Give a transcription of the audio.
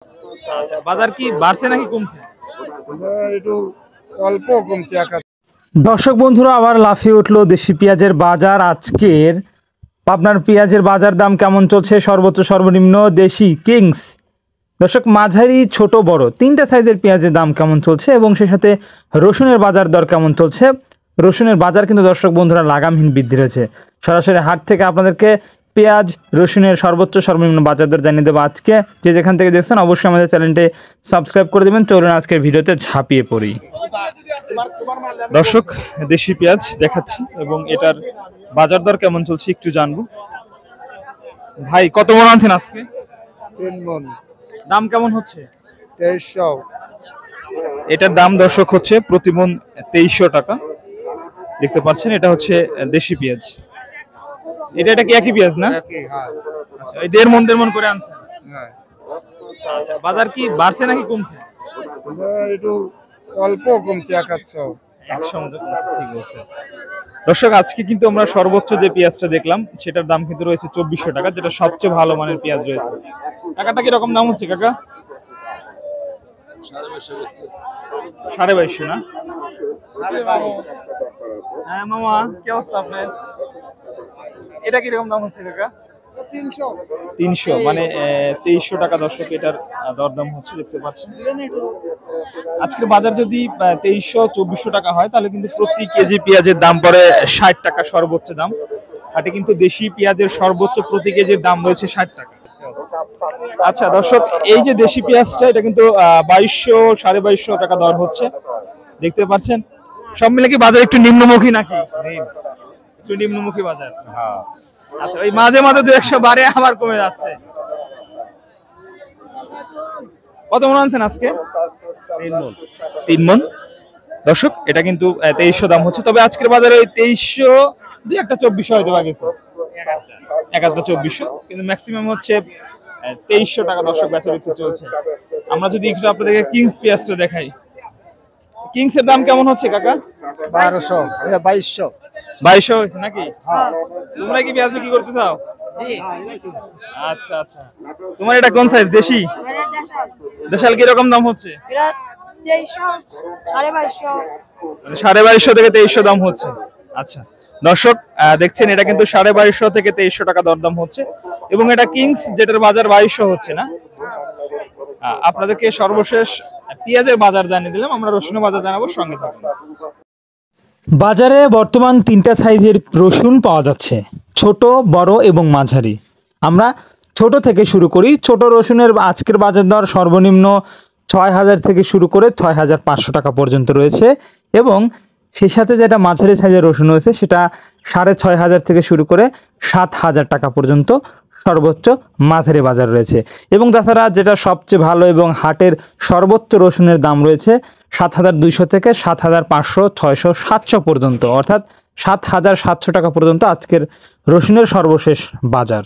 আচ্ছা, বাজার কি বাড়ছে নাকি কমছে? একটু অল্প কমছে। দর্শক বন্ধুরা, আবার লাফিয়ে উঠলো দেশি পেঁয়াজের বাজার। আজকের পাবনার পেঁয়াজের বাজার দাম কেমন চলছে? সর্বোচ্চ সর্বনিম্ন দেশি কিংস, দর্শক মাঝারি ছোট বড় তিনটা সাইজের পেঁয়াজের দাম কেমন চলছে এবং সেই সাথে রসুনের বাজার দর কেমন চলছে। রসুনের বাজার কিন্তু দর্শক বন্ধুরা লাগামহীন বৃদ্ধি রয়েছে। সরাসরি হাট থেকে আপনাদেরকে পেঁয়াজ রসুনের সর্বোচ্চ সর্বনিম্ন বাজার দর জানিয়ে দেবো। আজকে যে যেখান থেকে দেখছেন অবশ্যই আমাদের চ্যানেলটি সাবস্ক্রাইব করে দেবেন। চলুন আজকের ভিডিওতে ঝাঁপিয়ে পড়ি। দর্শক, দেশি পেঁয়াজ দেখাচ্ছি এবং এটার বাজার দর কেমন চলছে একটু জানবো। ভাই কত মন আনছেন আজকে? 3 মণ। দাম কেমন হচ্ছে? 2300। এটার দাম দর্শক হচ্ছে প্রতি মণ 2300 টাকা। দেখতে পাচ্ছেন এটা হচ্ছে দেশি পেঁয়াজ। এটা কি একই পেঁয়াজ না? আচ্ছা, এই 1.5 মণ করে আনছেন। আচ্ছা, বাজার কি বাড়ছে নাকি কমছে? একটু অল্প কমছে। 100 মতো কমছে, ঠিক আছে। দর্শক, আজকে কিন্তু আমরা সর্বোচ্চ যে পেঁয়াজটা দেখলাম সেটার দাম কিন্তু রয়েছে 2400 টাকা, যেটা সবচেয়ে ভালো মানের পেঁয়াজ রয়েছে। কাকাটা কি রকম দাম হচ্ছে কাকা? 2250 না? হ্যাঁ মামা, কি অবস্থা আপনার? এটা কিরকম দাম হচ্ছে কাকা? 300 মানে 2300 টাকা দর্শক এটার দরদাম হচ্ছে, দেখতে পাচ্ছেন। আজকের বাজার যদি 2300-2400 টাকা হয় তাহলে কিন্তু প্রতি কেজি পেঁয়াজের দাম পড়ে 60 টাকা সর্বোচ্চ দাম। হাটে কিন্তু দেশি পেঁয়াজের সর্বোচ্চ প্রতি কেজির দাম রয়েছে 60 টাকা। আচ্ছা দর্শক, এই যে দেশি পেঁয়াজটা এটা কিন্তু 2200-2250 টাকা দর হচ্ছে, দেখতে পাচ্ছেন। সব মিলে কি বাজার একটু নিম্নমুখী নাকি? একটু নিম্নমুখী বাজার। আচ্ছা, ওই মাঝে মাঝে 200 বাড়ে আবার কমে যাচ্ছে। কত মন আনছেন আজকে? 3 মণ। দর্শক, এটা কিন্তু 2300 দাম হচ্ছে, তবে আজকের বাজারে ওই 2300 দিয়ে একটা 2400 হয়তো গেছে, 2400, কিন্তু ম্যাক্সিমাম হচ্ছে 2300 টাকা দর্শক বেচা বিক্রি চলছে। আমরা যদি একটু আপনাদেরকে কিংস পেঁয়াজটা দেখাই, কিংস এর দাম কেমন হচ্ছে কাকা? 1200। 2200। 2200 হয়েছে নাকি? তোমরা কি পেঁয়াজ বিক্রি করতে চাও? আচ্ছা আচ্ছা, তোমার এটা কোন সাইজ? দেশি? দেশাল কি রকম দাম হচ্ছে? 2250 থেকে 2300 দাম হচ্ছে। আচ্ছা দর্শক, দেখছেন এটা কিন্তু 2250 থেকে 2300 টাকা দরদাম হচ্ছে এবং এটা কিংস, যেটার বাজার 2200 হচ্ছে না। আপনাদেরকে সর্বশেষ পেঁয়াজের বাজার জানিয়ে দিলাম, আমরা রসুনের বাজার জানাবো, সঙ্গে থাকুন। বাজারে বর্তমান তিনটা সাইজের রসুন পাওয়া যাচ্ছে, ছোট বড় এবং মাঝারি। আমরা ছোট থেকে শুরু করি। ছোট রসুনের আজকের বাজার দর সর্বনিম্ন 6000 থেকে শুরু করে 6500 টাকা পর্যন্ত রয়েছে এবং সেই সাথে যেটা মাঝারি সাইজের রসুন রয়েছে সেটা 6500 থেকে শুরু করে 7000 টাকা পর্যন্ত সর্বোচ্চ মাঝারি বাজার রয়েছে। এবং তাছাড়া যেটা সবচেয়ে ভালো এবং হাটের সর্বোচ্চ রসুনের দাম রয়েছে 7200 থেকে 7500, 600, 700 পর্যন্ত, অর্থাৎ 7700 টাকা পর্যন্ত আজকের রসুনের সর্বশেষ বাজার।